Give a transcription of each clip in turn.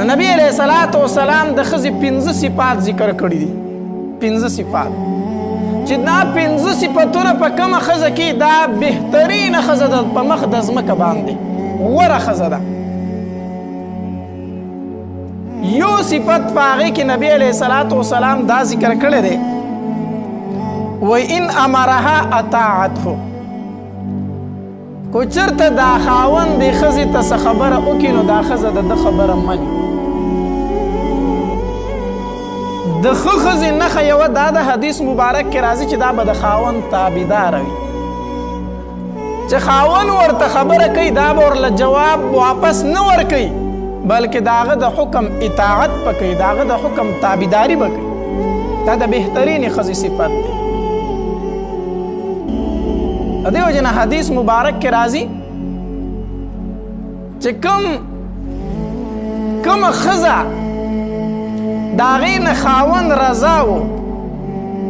نبی علیہ الصلوۃ والسلام د ښځې 5 صفات ذکر کړي دي. 5 صفات چې دا 5 صفتونه په کومه ښځه کې دا بهترینه ښځه ده په مخ د ځمکه باندې غوره ښځه ده. یو صفت په هغې کې نبی علیہ الصلوۃ والسلام دا ذکر کړی دی وَإِنْ أَمَرَهَا أَطَاعَتْهُ. کو چېرته دا خاوند دې ښځې ته څه خبره وکړي نو دا ښځه د ده خبره مني. د ښه ښځې نښه یوه دا د حدیث مبارک کې راځي چې دا به د خاوند تابعداره وي. چې خاوند ورته خبره کوي دا به ورله جواب واپس نه ورکوي بلکې د هغه د حکم اطاعت به کوي، د هغه د حکم تابعداري به کوي. دا د بهترینې ښځې صفت دی. د دې وجې نه حدیث مبارک کې راځي چې کومه ښځه د هغې نه خاوند رضا و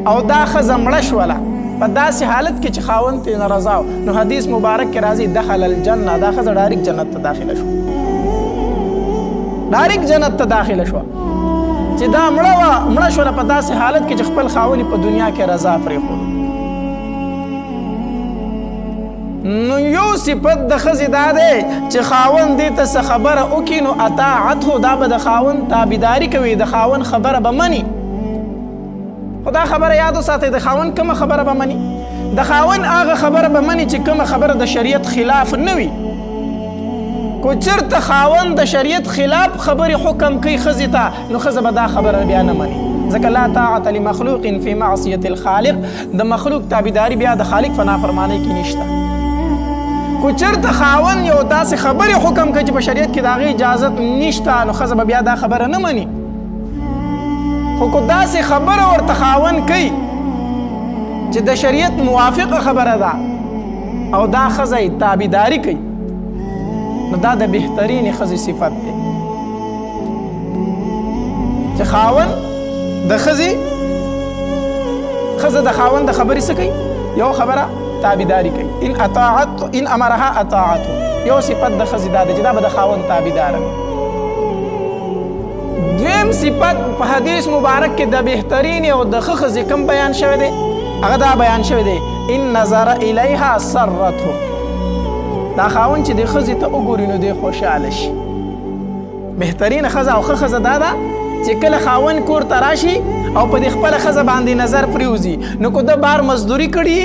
او دا ښځه مړه شوله په داسې حالت کې چې خاوند ترې نه رضا و نو حدیث مبارک کې راځي دخل الجنه، دا ښځه ډایرکټ جنت ته داخله شوه. ډایرکټ جنت ته داخله شوه چې دا مړه شوله په داسې حالت کې چې خپل خاوند په دنیا کې رضا پرېښود. نو یو صفت د ښځې دا دی چې خاوند دې ته څه خبره وکړي نو اطاعته، دا به د خاوند تابعداري کوي، د خاوند خبره به مني. خو دا خبره یاد وساتئ، د خاوند کومه خبره به مني؟ د خاوند هغه خبره به مني چې کومه خبره د شریعت خلاف نه وي. کو چېرته خاوند د شریعت خلاف خبرې حکم کوي ښځې ته نو ښځه به دا خبره بیا نه مني. ځکه لا طاعة لمخلوق فی معصیة الخالق، د مخلوق تابعداري بیا د خالق په نافرمانۍ کې نشته. کو چېرته خاوند یو داسې خبرې حکم کوي چې په شریعت کې د هغې اجازت نشته نو ښځه به بیا دا خبره نه مني. خو کو داسې خبره ورته خاوند کوي چې د شریعت موافقه خبره ده او دا ښځه یې تابعداري کوي نو دا د بهترینې ښځې صفت دی چې خاوند د ښځې د خاوند د خبرې څه کوي؟ یو خبره تابعداري کوي. ان امرها اطاعته، یو صفت د ښځې دا دی چې دا به د خاوند تابعداره وي. دویم صفت په حدیث مبارک کې د بهترینې او د ښه ښځې کوم بیان شوی دی؟ هغه دا بیان شوی دی ان نظر الیها سرته. دا خاوند چې د ښځې ته وګوري نو دی خوشحاله شي. بهترینه ښځه او ښه ښځه دا ده چې کله خاوند کور ته راشي او په دې خپله ښځه باندې نظر پرېوځي نو که ده بار مزدوري کړي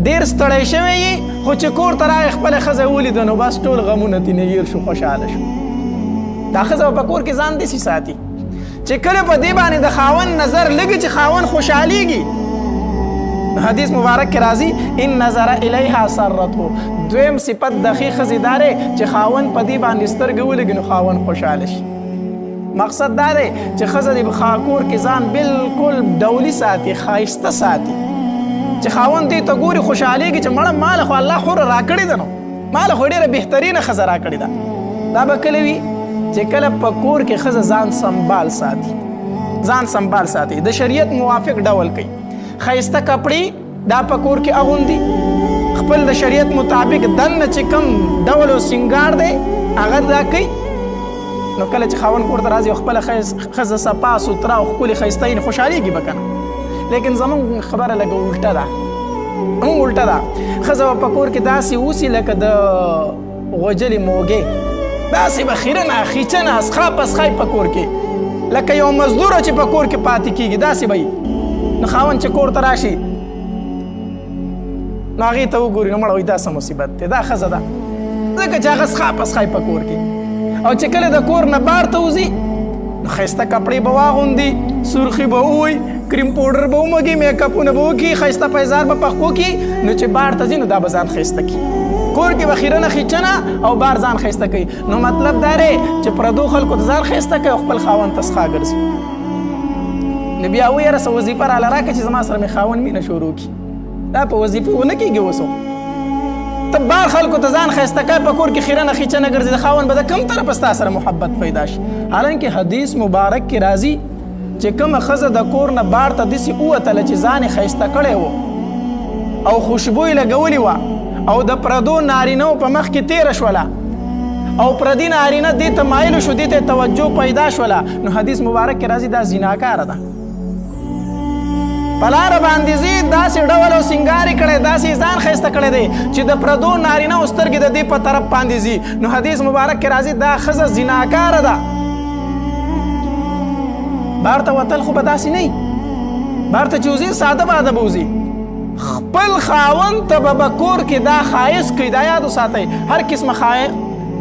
ډېر ستړی شوی یي خو چې کور ته راغی خپله ښځه ولیده نو بس ټول غمونه ترې نه هېر شو، خوشحاله شو. دا ښځه به په کور کې ځان داسې ساتي چې کله په دې باندې د خاوند نظر لګي چې خاوند خوشحالېږي. حدیث مبارک کې راځي ان نظر الیها سرته. دویم صفت د ښې ښځې دا دی چې خاوند په دې باندې سترګې ولګي نو خاوند خوشحاله شي. مقصد دا دی چې ښځه د کور کې ځان بالکل ډولي ساتي، ښایسته ساتي چې خاوند دې ته ګوري خوشحالېږي چې مړه ماله خو الله خوره راکړې ده، نو ماله خو ډېره بهترینه ښځه راکړې ده. دا به کله وي چې کله په کور کې ښځه ځان سنبال ساتي، د شریعت موافق ډول کوي. ښایسته کپړې دا په کور کې اغوندي، خپل د شریعت مطابق دننه چې کوم ډول او سینګار دی هغه دا کوي. نو کله چې خاوند کور ته راځي او خپله ښځه صفا سوتره او ښکلې ښایسته یي خوشحالېږي به که نه. لیکن زمونږ خبره لږ الټه ده، ښځه به په کور کې داسې اوسي لکه د غوجلې موږې، داسې به خیرنه خیچنه اسخا پسخای په کور کې لکه یو مزدوره چې په کور کې پاتې کېږي داسې به وي. نو خاوند چې کور ته راشي نو هغې ته وګوري نو مړه وایي دا څه مصیبت دی، دا ښځه ده، ځکه چې هغه اسخا پسخای په کور کې. او چې کله د کور نه بار ته وځي نو ښایسته کپړې به واغوندي، سرخي به ووي، کریم پوډر به ومږي، میکاپونه به وکړي، ښایسته پیزار به پخپو کړي، نو چې بار ته ځي نو دا به ځان ښایسته کړي. کور کې به خیرنه خیچنه او بار ځان ښایسته کوي. نو مطلب دا دی چې پردو خلکو ته ځان ښایسته کوي او خپل خاوند ته څخه ګرځي. نو بیا ویره څه وظیفه راله راکړه چې زما سره مې خاوند مینه شروع کړي. دا په وظیفه ونه کېږي اوس. ته بار خلکو ته ځان ښایسته کوي، په کور کې خیرنه خیچنه ګرځي، د خاوند به د کوم طرفه ستا سره محبت پیدا شي. حالانکې حدیث مبارک کې راځي چې کومه ښځه د کور نه بار ته داسې ووتله چې ځان یې ښایسته کړی و او خوشبو یې لګولې وه او د پردو نارینهو په مخ کې تېره شوله او پردي نارینه دې ته مایل شو دې ته توجه پیدا شوله نو حدیث مبارک کې راځي دا زناکاره ده په لاره باندې ځي داسې ډول او سینګار یې کړی داسې ځان ښایسته کړی دی چې د پردو نارینه او سترګې د دې په طرف باندې ځي نو حدیث مبارک کې راځي دا ښځه زناکاره ده بار ته وتل خو به داسې نه وي بار ته چې وځي ساده باده به وځي خپل خاوند ته به په کور کې دا ښایست کوي دا یاد وساتئ هر قسمه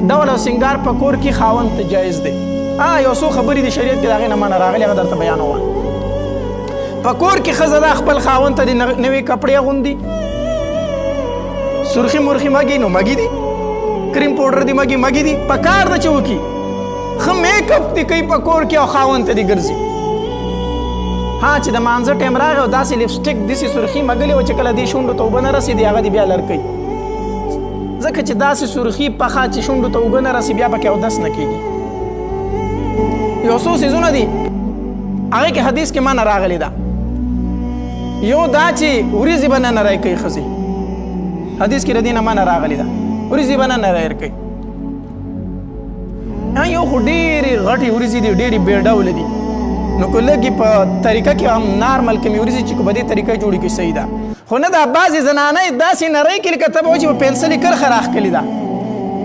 ډول او سینګار په کور کې خاوند ته جایز دی یو څو خبرې د شریعت کې د هغې نه منع راغلي هغه درته بیانوم په کور کې ښځه دا خپل خاوند ته د نوې کپړې اغوندي سرخي مرخي مږي نو مږي دي کریم پاوډر دي مږي دي په کار ده چې وکړي ښه میک اپ دي کوي په کور کې او خاوند ته دي ګرځي چې د مانځه ټایم راغی او داسې لپسټک داسې سرخي مږلې وه چې کله دې شونډو ته اوبه نه رسېدي هغه دې بیا لر کوي ځکه چې داسې سرخي پخه چې شونډو ته اوبه نه رسي بیا پکې اودس نه کېږي یو څو څیزونه دي هغې کې حدیث کې منع راغلې ده یو دا چې وریځې به نه نری کوي ښځې حدیث کې د دې نه منع راغلې ده وریځې به نه نری کوي یو خو ډېرې غټې وریځې دي ډېرې بې ډوله دي نو که لږې په طریقه کې هم نارمل کمې وریځې چې په دې طریقه جوړې کړي صحیح ده خو نه دا بعضې زنانۍ داسې نری کړي لکه ته به وایي چې په پنسل یې کرښه راښکلې ده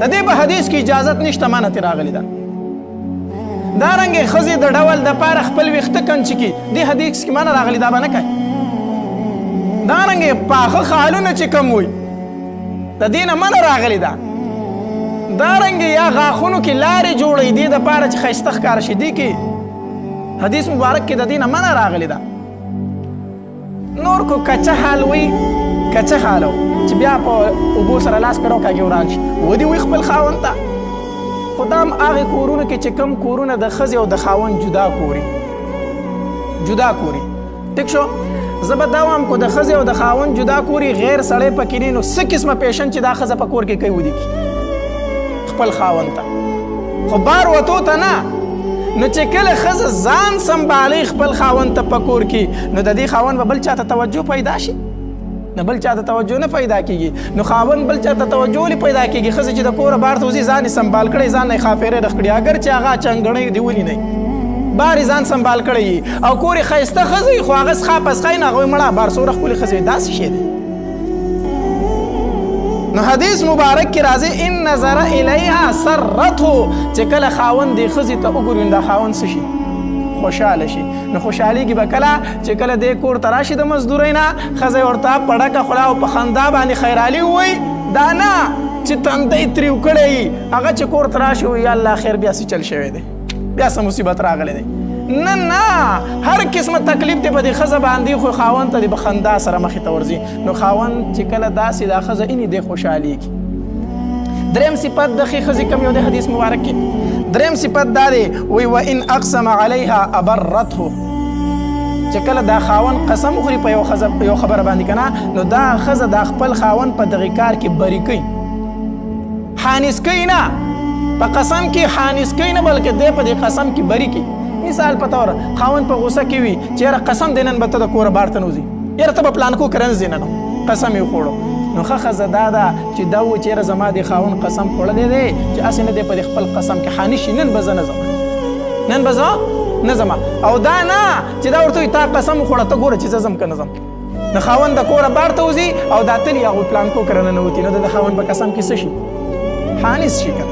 د دې په حدیث کې اجازت نشته منع ترې راغلې ده دارنګې ښځې د ډول دپاره خپل ویښته کنچې کړي دې حدیث کې منع راغلې دا به نه کوي دارنګې پاخه خالونه چې کم وي د دې نه منع راغلې ده دارنګې یا غاښونو کې لارې جوړوي دې دپاره چې ښایسته ښکاره شي دې کې حدیث مبارک کې د دې نه منع راغلې ده نور کو کچه حال وي کچه حال چې بیا په اوبو سره لاس پرې وکاږي وران شي ودې وي خپل خاوند ته خو دا هم هغې کورونو کې چې کوم کورونه د ښځې او د خاوند جدا کوري ټیک شو زه به دا وایم کو د ښځې او د خاوند جدا کوري غیر سړی پکې نه نو څه قسمه پیشن چې دا ښځه په کور کې کوي ودې کي خپل خاوند ته خو بار وتو ته نه نو چې کله ښځه ځان سنبالي خپل خاوند ته په کور کې نو د دې خاوند به بل چا ته توجه پیدا شي نه بل چا ته توجه نه پیدا کېږي نو خاوند بل چا ته توجه ولې پیدا کېږي ښځه چې د کوره بار ته وځي ځان یې سنبال کړی ځان نه یې ښاپېرې رخ کړي اگر چې هغه چنګڼۍ دې ولي نه بار یې ځان سنبال کړی او کور یې ښایسته ښځه خو هغه څښا پسخی نه هغه مړه بار څومره ښکلې ښځې داسې شی دی نو حدیث مبارک کې راځي ان نظر الیها سرته چې کله خاوند دې ښځې ته وګوري نو دا خاوند څه شي خوشحاله شي نو خوشحالېږي به کله چې کله دې کور ته راشي د مزدورۍ نه ښځه ورته په ډکه خوله او په خندا باندې خیرالي ووایي دا نه چې تندی تریو کړی هغه چې کور ته راشي وایي یا الله خیر بیا څه چل شوی دی بیا څه مصیبت راغلی دی نه هر قسمه تکلیف دی په دې ښځه باندې خو خاوند ته د په خندا سره مخې ته ورځي نو خاوند چې کله داسې دا ښځه اینې دی خوشحالېږي دریم صفت د ښې ښځې کوم یو دی حدیث مبارک کې دریم صفت دا دی وی وان اقسم علیها ابرته چې کله دا خاوند قسم وخوري په یو خبره باندې که نه نو دا ښځه دا خپل خاوند په دغې کار کې بری کوي حانس کوي نه په قسم کې حانس کوي نه بلکې دی په دې قسم کې بری کوي مثال په طور خاوند په غوسه کې وي چې یاره قسم دی نن به ته د کوره بار ته نه وځي یاره ته به پلان کو که نه ځې نن قسم یې وخوړو نو ښه ښځه دا ده چې دا و چې یاره زما د خاوند قسم خوړلی دی چې هسې نه دی په دې خپل قسم کې حانس شي نن به زه نه ځم او دا نه چې دا ورته وي تا قسم وخوړه ته ګوره چې زه ځم که نه ځم نو خاوند د کوره بار ته وځي او دا تلي هغوی پلان کو که نه ننوتي نو د خاوند په قسم کې څه شي حانس شي که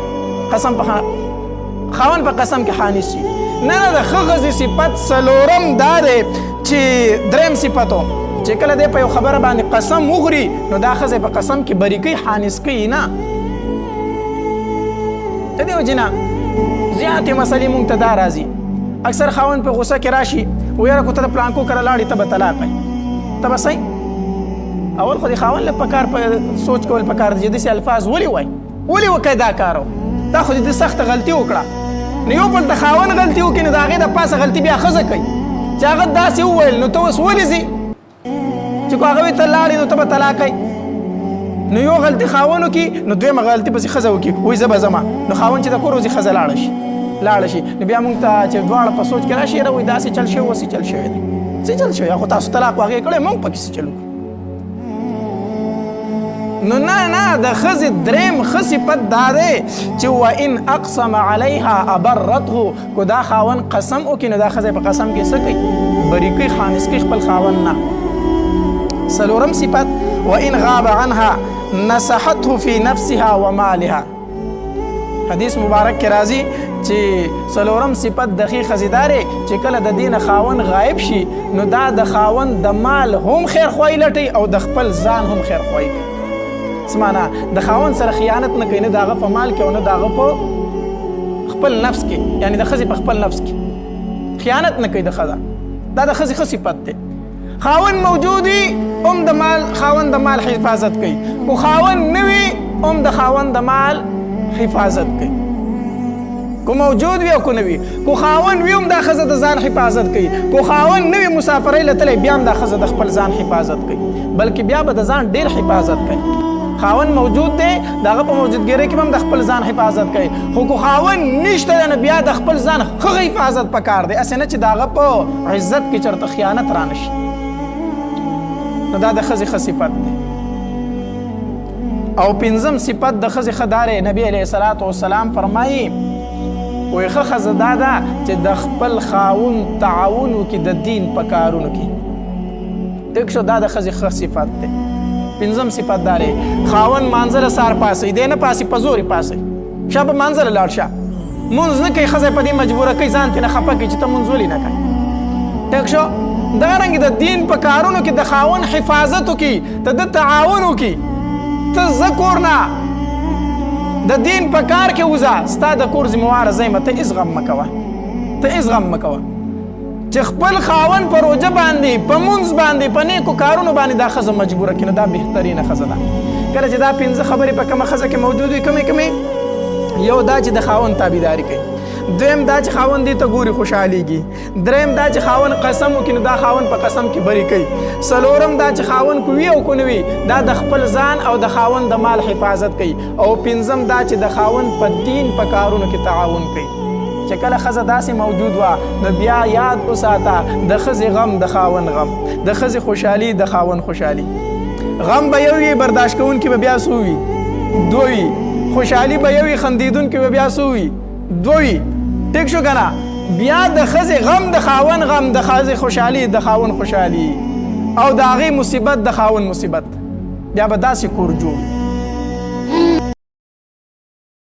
خاوند په قسم کې حانس شي نه د ښه ښځې صفت څلورم دا دی چې دریم صفتو چې کله دی په یو خبره باندې قسم وخوري نو دا ښځه په قسم کې بری کوي حانس کوي نه د دې وجې نه زیاتې مسلې مونږ ته دا راځي اکثر خاوند په غوسه کې راشي ویاره کو ته د پلانکو کره لاړې ته به طلاق وایي ته به صحیح اول خو د خاوند له پکار په سوچ کول پکار دی چې داسې الفاظ ولې وایي ولې وکړی دا کار دا خو د سخته غلطي وکړه نو یو بل د خاوند غلطي وکړي نو د هغې د پاسه غلطي بیا ښځه کوي چې هغه داسې وویل نو ته اوس ولې ځي چې کو هغه وي ته لاړې نو ته به طلاق کوي نو یو غلطي خاوند وکړي نو دویمه غلطي پسې ښځه وکړي وایي زه به ځمه نو خاوند چې د کور وځي ښځه لاړه شي نو بیا مونږ ته چې دواړه په سوچ کې راشي یاره وایي داسې چل شوی وسې چل شوی دی څه چل شوی خو تاسو طلاق هغې کړی مونږ پکې څه چل وکړو نو نه د ښځې دریم ښه صفت دا دی چې وان اقسم علیها ابرته کو دا خاوند قسم وکړي نو دا ښځه په قسم کې څه کوي بری کوي خانس کوي خپل خاوند نه څلورم صفت وان غاب عنها نصحته في نفسها ومالها حدیث مبارک کې راځي چې څلورم صفت د ښې ښځې دا دی چې کله د دې نه خاوند غایب شي نو دا د خاوند د مال هم خیر خواهي لټوي او د خپل ځان هم خیر خواهي کوي څه معنا د خاوند سره خیانت نه کوي نه د هغه په مال کې او نه د هغه په خپل نفس کې یعنی د ښځې په خپل نفس کې خیانت نه کوي د ښځه دا د ښځې ښه صفت دی خاوند موجود وي هم د مال خاوند د مال حفاظت کوي خو خاوند نه وي هم د خاوند د مال حفاظت کوي کو موجود وي او کو نه وي کو خاوند وي هم دا ښځه د ځان حفاظت کوي کو خاوند نه وي مسافرۍ له تللی بیا هم دا ښځه د خپل ځان حفاظت کوي بلکې بیا به د ځان ډېر حفاظت کوي خاوند موجود دی د هغه په موجودګۍ کې هم د خپل ځان حفاظت کوي خو کو خاوند نشته نو بیا د خپل ځان ښه حفاظت پکار دی هسې نه چې د هغه په عزت کې چېرته خیانت رانشي نو دا د ښځې ښه صفت دی او پنځم صفت د ښځې ښه دا دی نبي علیه الصلاة والسلام فرمایي وایي ښه ښځه دا ده چې د خپل خاوند تعاون وکړي د دین په کارونو کې ټیک شو دا د ښځې ښه صفت دی پنځم صفت دا دی خاوند مانځه له سهار پاڅوي دی نه پاسي په زور یې پاڅوي شا په مانځه له لاړ شه مونځ نه کوي ښځه په دې مجبوره کوي ځان ترې نه خفه کوي چې ته مونځ ولې نه کوې ټیک شو دغرنګې د دین په کارونو کې د خاوند حفاظت وکړي ته د تعاون وکړي ته زه کور نه د دین په کار کې وځه ستا د کور ذمواره زه یم ته هېڅ غم مه کوه ته هېڅ غم مه کوه چې خپل خاوند په روژه باندې په مونځ باندې په نیکو کارونو باندې دا ښځه مجبوره کړي نو دا بهترینه ښځه ده کله چې دا پنځه خبرې په کومه ښځه کې موجود وي کومې یو دا چې د خاوند تابعداري کوي دویم دا چې خاوند دې ته ګوري خوشحالیږي دریم دا چې خاوند قسم وکړي نو دا خاوند په قسم کې بری کوي څلورم دا چې خاوند کو وي او کو نه وي دا د خپل ځان او د خاوند د مال حفاظت کوي او پنځم دا چې د خاوند په دین په کارونو کې تعاون کوي چې کله ښځه داسې موجود وه نو بیا یاد وساته د ښځې غم د خاوند غم د ښځې خوشحالي د خاوند خوشحالي غم به یو وي برداشت کوونکي به بیا څو وي دوه وي خوشحالي به یو وي خندېدونکي به بیا څو وي دوه وي ټیک شو که نه بیا د ښځې غم د خاوند غم د ښځې خوشحالي د خاوند خوشحالي او د هغې مصیبت د خاوند مصیبت بیا به داسې کور جوړ